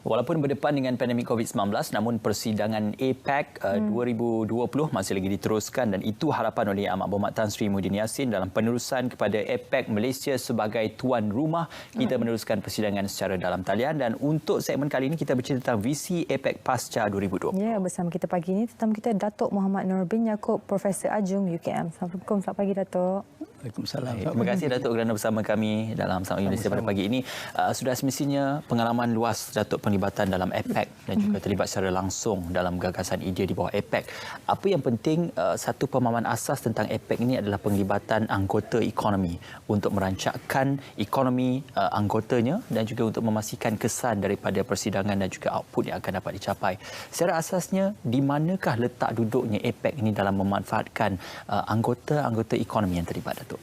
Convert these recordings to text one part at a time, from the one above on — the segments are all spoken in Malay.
Walaupun berdepan dengan pandemik COVID-19, namun persidangan APEC 2020 masih lagi diteruskan dan itu harapan oleh Amat Berhormat Tan Sri Muhyiddin Yassin dalam penerusan kepada APEC Malaysia sebagai tuan rumah. Kita meneruskan persidangan secara dalam talian dan untuk segmen kali ini kita bercerita tentang visi APEC Pasca 2020. Ya, bersama kita pagi ini tetamu kita Datuk Muhammad Nur bin Yaakob, Profesor Ajung UKM. Assalamualaikum, selamat pagi Datuk. Waalaikumsalam. Terima kasih Datuk kerana bersama kami dalam Sambung Indonesia pada pagi ini. Sudah semestinya pengalaman luas Datuk penglibatan dalam APEC dan juga terlibat secara langsung dalam gagasan idea di bawah APEC. Apa yang penting, satu pemahaman asas tentang APEC ini adalah penglibatan anggota ekonomi untuk merancangkan ekonomi anggotanya dan juga untuk memastikan kesan daripada persidangan dan juga output yang akan dapat dicapai. Secara asasnya, di manakah letak duduknya APEC ini dalam memanfaatkan anggota-anggota ekonomi yang terlibat, Datuk?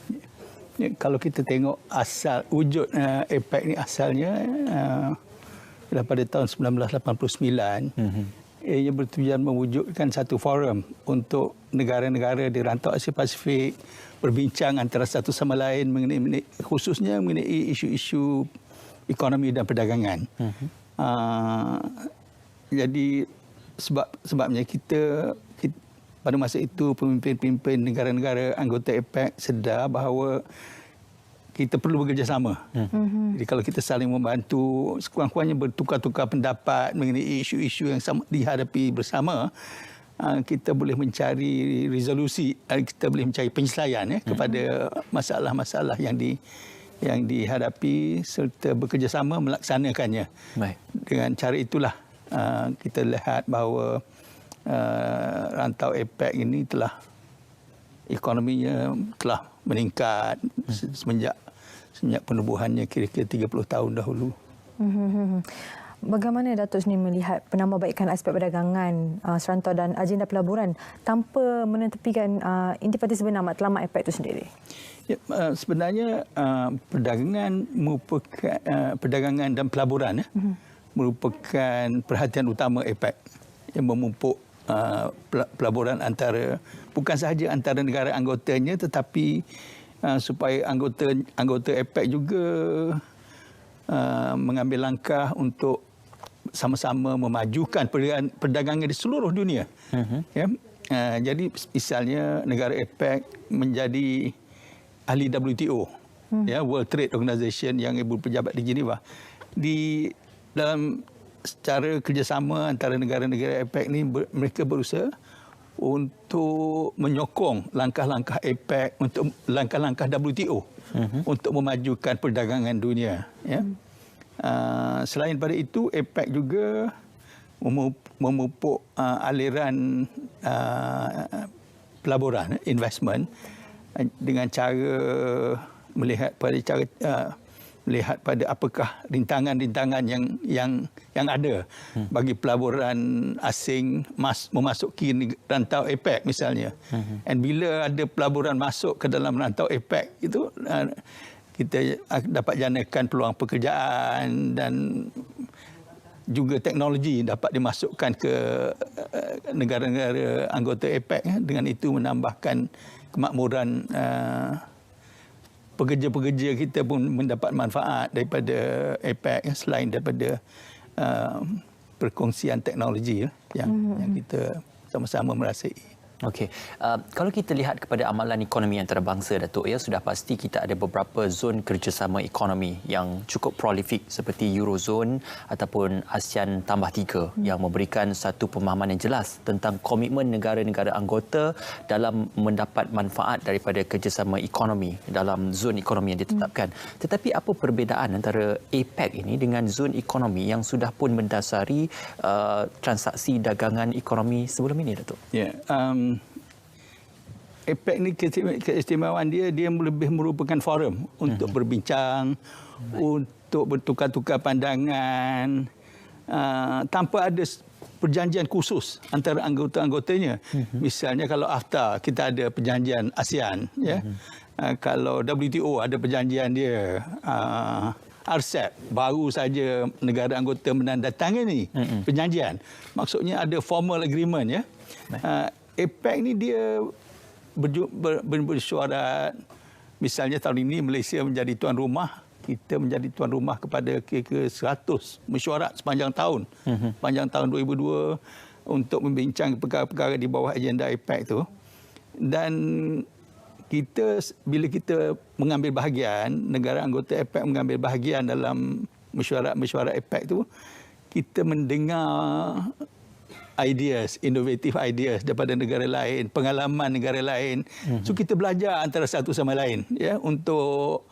Ya, kalau kita tengok asal wujud APEC ni asalnya pada tahun 1989, ia bertujuan mewujudkan satu forum untuk negara-negara di rantau Asia Pasifik berbincang antara satu sama lain khususnya mengenai isu-isu ekonomi dan perdagangan. Jadi sebabnya kita pada masa itu pemimpin-pemimpin negara-negara anggota APEC sedar bahawa kita perlu bekerjasama. Jadi kalau kita saling membantu, sekurang-kurangnya bertukar-tukar pendapat mengenai isu-isu yang dihadapi bersama, kita boleh mencari resolusi, kita boleh mencari penyelesaian kepada masalah-masalah yang dihadapi serta bekerjasama melaksanakannya. Baik. Dengan cara itulah kita lihat bahawa rantau APEC ini ekonominya telah meningkat semenjak penubuhannya kira-kira 30 tahun dahulu. Bagaimana Datuk sendiri melihat penambahbaikan aspek perdagangan serantau dan agenda pelaburan tanpa menetepikan intipati sebenar matlamat APEC itu sendiri? Ya, sebenarnya perdagangan dan pelaburan merupakan perhatian utama APEC yang memupuk pelaburan bukan sahaja antara negara anggotanya tetapi supaya anggota APEC juga mengambil langkah untuk sama-sama memajukan perdagangan di seluruh dunia. Ya. Jadi misalnya negara APEC menjadi ahli WTO, ya, World Trade Organization yang ibu pejabat di Geneva. Dalam secara kerjasama antara negara-negara APEC ni mereka berusaha untuk menyokong langkah-langkah APEC untuk langkah-langkah WTO untuk memajukan perdagangan dunia. Ya. Selain pada itu, APEC juga memupuk aliran pelaburan, investment dengan cara melihat pada apakah rintangan-rintangan yang ada bagi pelaburan asing memasuki rantau APEC misalnya. Dan bila ada pelaburan masuk ke dalam rantau APEC itu, kita dapat janakan peluang pekerjaan dan juga teknologi dapat dimasukkan ke negara-negara anggota APEC. Dengan itu menambahkan kemakmuran pekerja-pekerja kita pun mendapat manfaat daripada APEC selain daripada perkongsian teknologi yang kita sama-sama merasai. Okey. Kalau kita lihat kepada amalan ekonomi antarabangsa, Datuk, ya, sudah pasti kita ada beberapa zon kerjasama ekonomi yang cukup prolifik seperti Eurozone ataupun ASEAN tambah 3 yang memberikan satu pemahaman yang jelas tentang komitmen negara-negara anggota dalam mendapat manfaat daripada kerjasama ekonomi dalam zon ekonomi yang ditetapkan. Tetapi apa perbezaan antara APEC ini dengan zon ekonomi yang sudah pun mendasari transaksi dagangan ekonomi sebelum ini, Datuk? Ya. APEC ni keistimewaan dia lebih merupakan forum untuk berbincang, untuk bertukar-tukar pandangan tanpa ada perjanjian khusus antara anggota-anggotanya. Misalnya kalau AFTA kita ada perjanjian ASEAN, ya. Kalau WTO ada perjanjian dia. RCEP baru saja negara anggota menandatangani perjanjian. Maksudnya ada formal agreement, ya. APEC ni dia bersuarat. Misalnya tahun ini Malaysia menjadi tuan rumah kita menjadi tuan rumah kepada kira-kira 100 mesyuarat sepanjang tahun. Sepanjang tahun 2002 untuk membincang perkara-perkara di bawah agenda APEC tu. Dan bila kita mengambil bahagian, negara anggota APEC mengambil bahagian dalam mesyuarat APEC tu, kita mendengar ideas, inovatif ideas daripada negara lain, pengalaman negara lain. So kita belajar antara satu sama lain ya untuk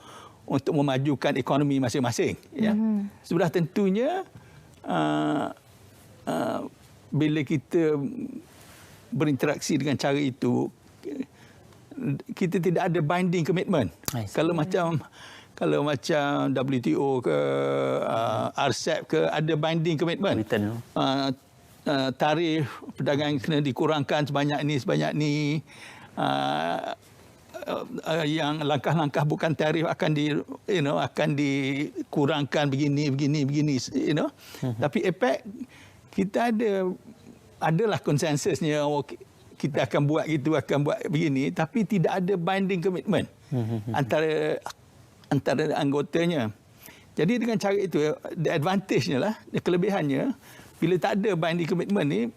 memajukan ekonomi masing-masing ya. Sudah tentunya bila kita berinteraksi dengan cara itu, kita tidak ada binding commitment. Kalau macam WTO ke RCEP ke ada binding commitment. Tarif perdagangan kena dikurangkan sebanyak ni. Yang langkah-langkah bukan tarif akan dikurangkan begini. Tapi APEC kita adalah konsensusnya, kita akan buat gitu, akan buat begini, tapi tidak ada binding commitment antara anggotanya. Jadi dengan cara itu, the advantage-nya lah, kelebihannya, bila tak ada binding commitment ni,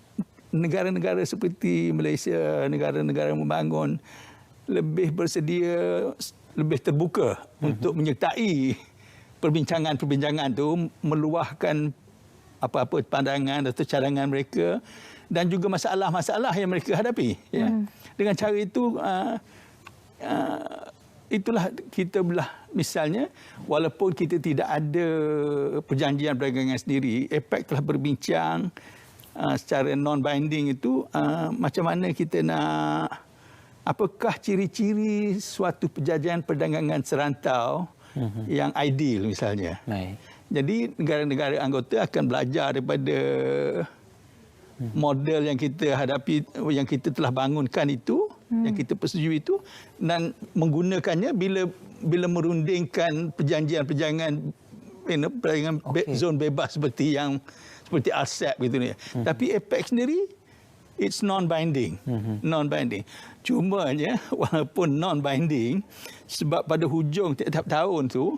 negara-negara seperti Malaysia, negara-negara membangun, lebih bersedia, lebih terbuka untuk menyertai perbincangan-perbincangan tu, meluahkan apa-apa pandangan atau cadangan mereka dan juga masalah-masalah yang mereka hadapi. Ya. Dengan cara itu, itulah kita belah. Misalnya, walaupun kita tidak ada perjanjian perdagangan sendiri, APEC telah berbincang secara non-binding itu macam mana kita nak, apakah ciri-ciri suatu perjanjian perdagangan serantau yang ideal misalnya. Jadi negara-negara anggota akan belajar daripada model yang kita hadapi, yang kita telah bangunkan itu, yang kita persetujui itu, dan menggunakannya bila merundingkan perjanjian-perjanjian zon bebas seperti RCEP gitu ni. Tapi APEC sendiri it's non-binding. Non-binding. Cumanya walaupun non-binding, sebab pada hujung tiap tahun tu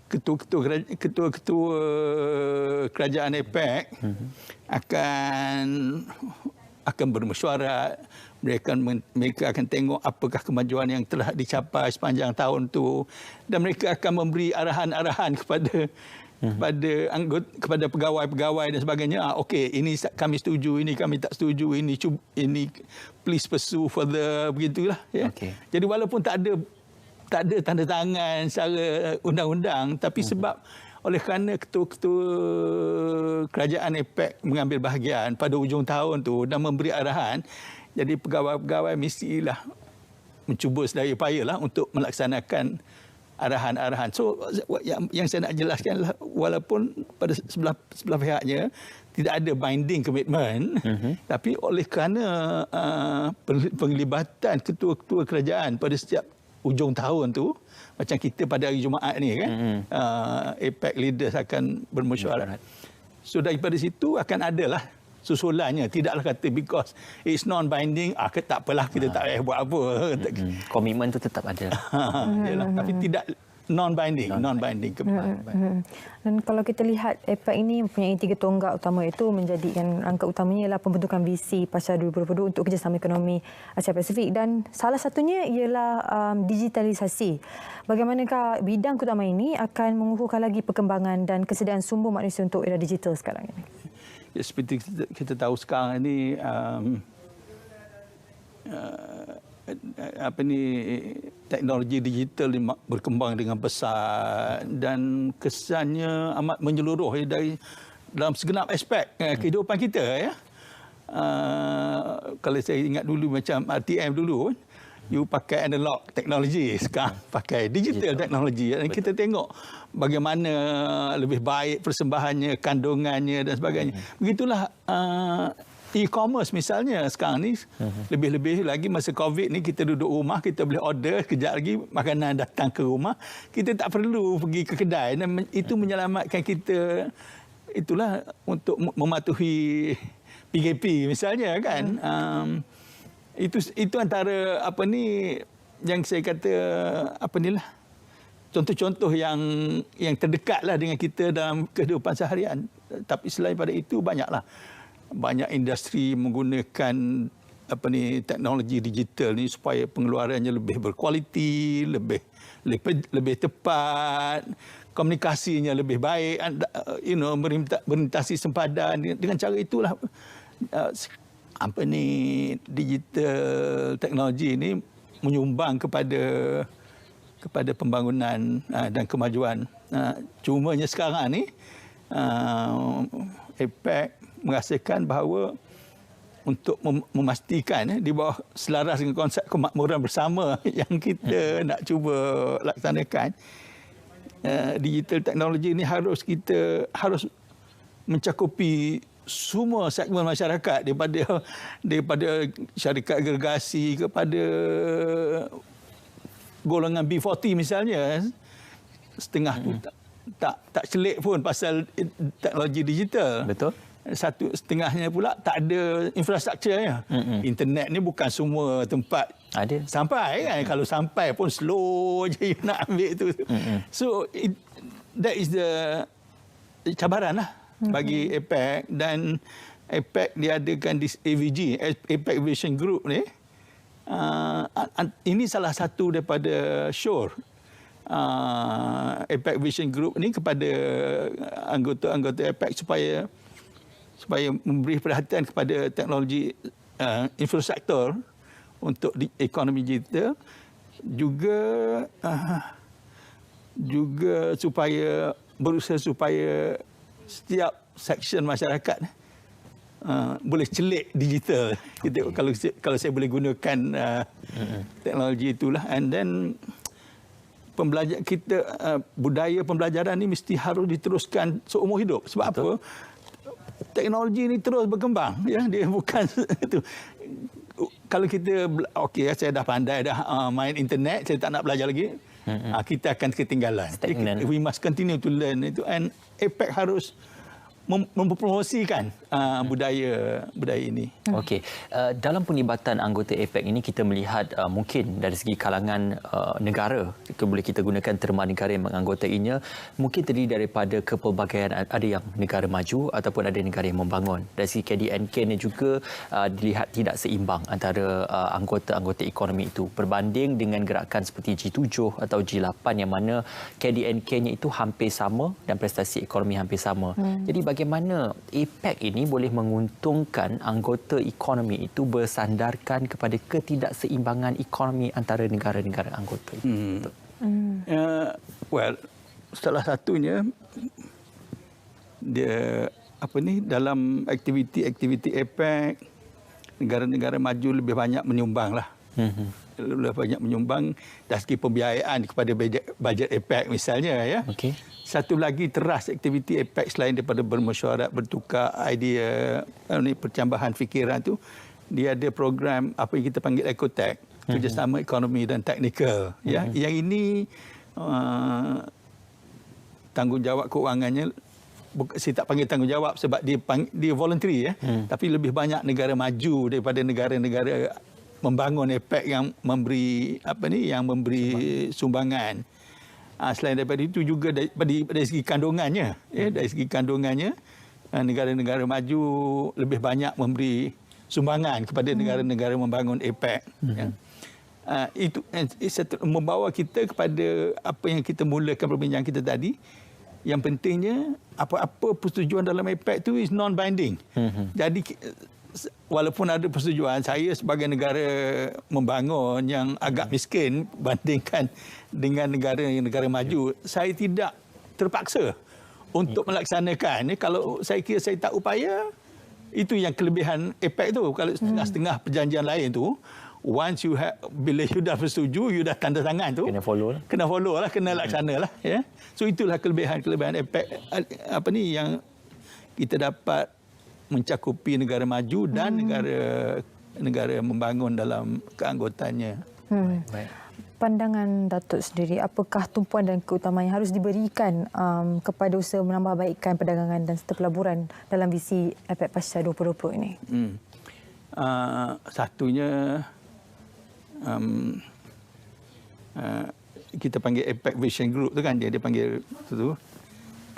ketua-ketua kerajaan APEC akan bermesyuarat. Mereka akan tengok apakah kemajuan yang telah dicapai sepanjang tahun tu, dan mereka akan memberi arahan-arahan kepada pegawai-pegawai dan sebagainya. Okey, ini kami setuju, ini kami tak setuju, ini please pursue further, begitulah ya. Jadi walaupun tak ada tanda tangan secara undang-undang, tapi sebab oleh kerana ketua-ketua kerajaan APEC mengambil bahagian pada hujung tahun tu dan memberi arahan, jadi pegawai-pegawai mestilah mencuba sedaya upayalah untuk melaksanakan arahan-arahan. So yang saya nak jelaskan, walaupun pada sebelah pihaknya tidak ada binding commitment, tapi oleh kerana penglibatan ketua-ketua kerajaan pada setiap hujung tahun tu, macam kita pada hari Jumaat ni kan, APEC leaders akan bermesyuarat. So daripada situ akan adalah susulannya. Tidaklah kata because it's non-binding, tak apalah, kita tak payah buat apa. Komitmen tu tetap ada. Yalah, tapi tidak non-binding. Dan kalau kita lihat APEC ini mempunyai 3 tonggak utama, itu menjadikan rangka utamanya ialah pembentukan visi pasca 2022 untuk kerjasama ekonomi Asia Pasifik, dan salah satunya ialah digitalisasi. Bagaimanakah bidang utama ini akan mengukuhkan lagi perkembangan dan kesediaan sumber manusia untuk era digital sekarang ini? Ya, seperti kita tahu sekarang ini teknologi digital berkembang dengan besar dan kesannya amat menyeluruh dari dalam segenap aspek kehidupan kita ya. Kalau saya ingat dulu macam RTM dulu, you pakai analog teknologi, sekarang pakai digital teknologi. Dan kita tengok bagaimana lebih baik persembahannya, kandungannya dan sebagainya. Begitulah e-commerce misalnya sekarang ni, lebih-lebih lagi masa COVID ni, kita duduk rumah, kita boleh order, kejap lagi makanan datang ke rumah. Kita tak perlu pergi ke kedai, dan itu menyelamatkan kita. Itulah untuk mematuhi PKP misalnya kan. Itu antara yang saya kata contoh-contoh yang terdekatlah dengan kita dalam kehidupan seharian. Tapi selain pada itu banyak industri menggunakan teknologi digital ni supaya pengeluarannya lebih berkualiti, lebih tepat, komunikasinya lebih baik, merintasi sempadan. Dengan cara itulah digital teknologi ini menyumbang kepada pembangunan dan kemajuan. Cumanya sekarang ni APEC merasakan bahawa untuk memastikan di bawah selaras dengan konsep kemakmuran bersama yang kita nak cuba laksanakan, digital teknologi ini harus mencakupi semua segmen masyarakat, daripada syarikat agregasi kepada golongan B40 misalnya. Setengah tu tak celik pun pasal teknologi digital. Betul. Satu setengahnya pula tak ada infrastrukturnya. Internet ni bukan semua tempat ada sampai kan. Kalau sampai pun slow je you nak ambil tu. So that is the cabaran lah bagi APEC. Dan APEC diadakan di AVG, APEC Vision Group ni. Ini salah satu daripada SURE. APEC Vision Group ni kepada anggota-anggota APEC supaya memberi perhatian kepada teknologi infrastruktur untuk ekonomi digital, juga supaya berusaha supaya setiap section masyarakat boleh celik digital. Kita, kalau saya boleh gunakan teknologi itulah. And then pembelajar kita, budaya pembelajaran ni mesti harus diteruskan seumur hidup. Sebab apa? Teknologi ni terus berkembang, ya. Dia bukan itu. Kalau kita saya dah pandai dah main internet, saya tak nak belajar lagi, kita akan ketinggalan. We must continue to learn itu. And APEC harus mempromosikan budaya ini. Okey, dalam penglibatan anggota APEC ini kita melihat mungkin dari segi kalangan negara, boleh kita gunakan terma negara yang menganggotainya, mungkin terdiri daripada kepelbagaian, ada yang negara maju ataupun ada negara yang membangun. Dari segi KDNK ini juga dilihat tidak seimbang antara anggota-anggota ekonomi itu berbanding dengan gerakan seperti G7 atau G8 yang mana KDNK-nya itu hampir sama dan prestasi ekonomi hampir sama. Jadi bagaimana APEC ini boleh menguntungkan anggota ekonomi itu bersandarkan kepada ketidakseimbangan ekonomi antara negara-negara anggota itu? Salah satunya dia dalam aktiviti APEC, negara-negara maju lebih banyak menyumbang lah. Lebih banyak menyumbang dari segi pembiayaan kepada bajet APEC misalnya, ya. Okey. Satu lagi teras aktiviti APEC selain daripada bermesyuarat, bertukar idea, percambahan fikiran tu, dia ada program apa yang kita panggil Ecotech, kerjasama ekonomi dan teknikal, ya. Yang ini tanggungjawab keuangannya, saya tak panggil tanggungjawab sebab dia voluntary, ya. Tapi lebih banyak negara maju daripada negara-negara membangun APEC yang memberi sumbangan. Selain daripada itu juga dari segi kandungannya, dari segi kandungannya, negara-negara maju lebih banyak memberi sumbangan kepada negara-negara membangun APEC. Itu membawa kita kepada apa yang kita mulakan perbincangan kita tadi. Yang pentingnya apa persetujuan dalam APEC itu is non-binding. Jadi walaupun ada persetujuan, saya sebagai negara membangun yang agak miskin bandingkan dengan negara maju, saya tidak terpaksa untuk melaksanakan. Kalau saya kira saya tak upaya, itu yang kelebihan APEC tu. Kalau setengah-setengah perjanjian lain tu, once bila you dah bersetuju, you dah tanda tangan tu, kena follow lah, kena laksana lah, ya. So itulah kelebihan APEC yang kita dapat mencakupi negara maju dan negara membangun dalam keanggotaannya. Pandangan Datuk sendiri, apakah tumpuan dan keutamaan yang harus diberikan kepada usaha menambahbaikkan perdagangan dan serta pelaburan dalam visi APEC Pasca 2020 ini? Satunya kita panggil APEC Vision Group tu kan, dia panggil tu.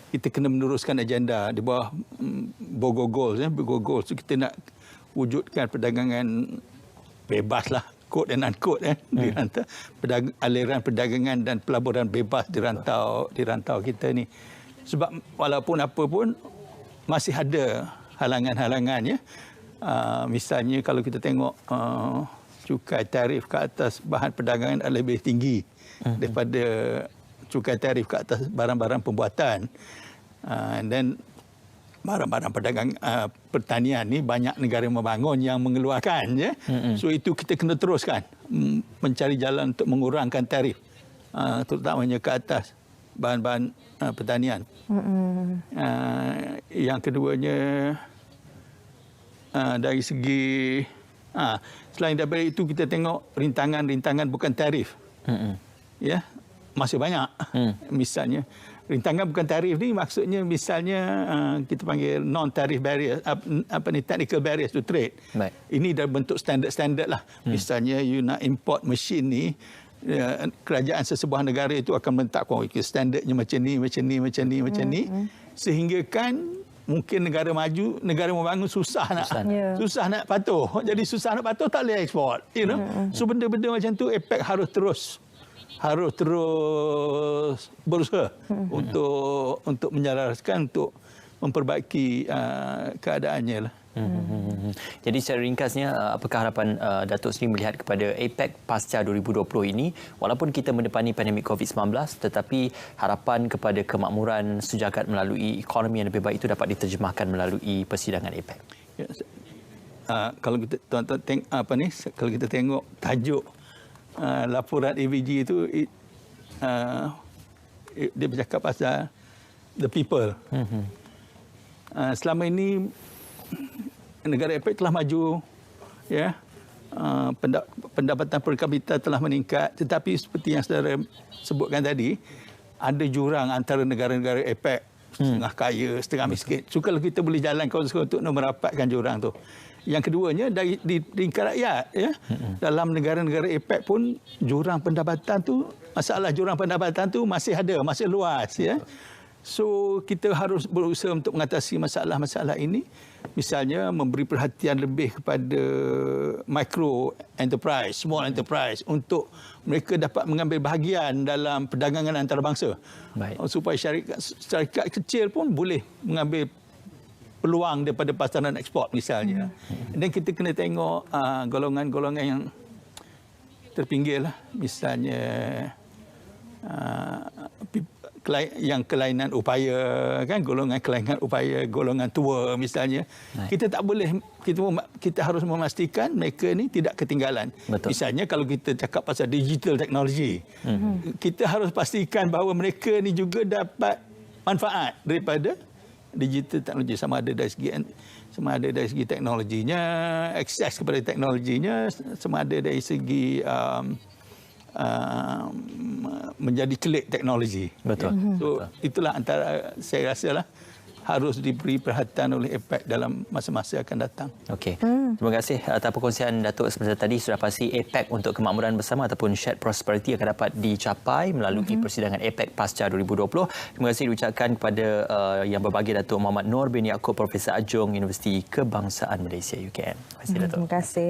Kita kena meneruskan agenda di bawah Bogo Goals. Bogo Goals tu kita nak wujudkan perdagangan bebas lah, quote and unquote di rantau, aliran perdagangan dan pelaburan bebas di rantau kita ni. Sebab walaupun apa pun masih ada halangan-halangan ya. Misalnya kalau kita tengok cukai tarif ke atas bahan perdagangan lebih tinggi daripada cukai tarif ke atas barang-barang pembuatan. Dan barang-barang pertanian ni banyak negara membangun yang mengeluarkan ya. So itu kita kena teruskan mencari jalan untuk mengurangkan tarif terutamanya ke atas bahan-bahan pertanian. Yang keduanya dari segi selain daripada itu kita tengok rintangan-rintangan bukan tarif. Ya, masih banyak. Misalnya rintangan bukan tarif ni maksudnya misalnya kita panggil non tarif barrier, technical barriers to trade. Baik. Ini dah bentuk standard-standard lah. Misalnya you nak import mesin ni, kerajaan sesebuah negara itu akan menetapkan standardnya macam ni, sehingga kan mungkin negara maju, negara membangun susah nak patuh. Jadi susah nak patuh, tak boleh ekspor, So benda-benda macam tu APEC harus terus berusaha untuk menyelaraskan, untuk memperbaiki keadaannya lah. Jadi secara ringkasnya, apakah harapan Datuk Seri melihat kepada APEC pasca 2020 ini? Walaupun kita mendepani pandemik COVID-19, tetapi harapan kepada kemakmuran sejagat melalui ekonomi yang lebih baik itu dapat diterjemahkan melalui persidangan APEC. Ya, kalau kita kalau kita tengok tajuk laporan AVG itu, dia bercakap pasal the people. Selama ini negara APEC telah maju, ya, pendapatan per kapita telah meningkat, tetapi seperti yang saudara sebutkan tadi, ada jurang antara negara-negara APEC, setengah kaya, setengah miskin. So kalau kita boleh jalan untuk merapatkan jurang tu. Yang keduanya di tingkat rakyat, ya, dalam negara-negara APEC pun jurang pendapatan tu, masalah jurang pendapatan tu masih ada, masih luas, ya. So kita harus berusaha untuk mengatasi masalah-masalah ini. Misalnya memberi perhatian lebih kepada micro enterprise, small enterprise, untuk mereka dapat mengambil bahagian dalam perdagangan antarabangsa. Baik. Supaya syarikat kecil pun boleh mengambil peluang daripada pasaran ekspor misalnya. Dan kita kena tengok golongan-golongan yang terpinggir lah. Misalnya yang kelainan upaya, kan, golongan kelainan upaya, golongan tua misalnya. Kita tak boleh, kita harus memastikan mereka ni tidak ketinggalan. Betul. Misalnya kalau kita cakap pasal digital teknologi, kita harus pastikan bahawa mereka ni juga dapat manfaat daripada digital teknologi, sama ada dari segi teknologinya, akses kepada teknologinya, sama ada dari segi menjadi celik teknologi. Betul. So itulah antara, saya rasa lah, harus diberi perhatian oleh APEC dalam masa-masa akan datang. Okey. Terima kasih atas perkongsian Datuk sebentar tadi. Sudah pasti APEC untuk kemakmuran bersama ataupun shared prosperity akan dapat dicapai melalui persidangan APEC pasca 2020. Terima kasih diucapkan kepada yang berbagi, Datuk Muhammad Noor bin Yaakob, Profesor Adjung Universiti Kebangsaan Malaysia UKM. Terima kasih, Datuk. Terima kasih.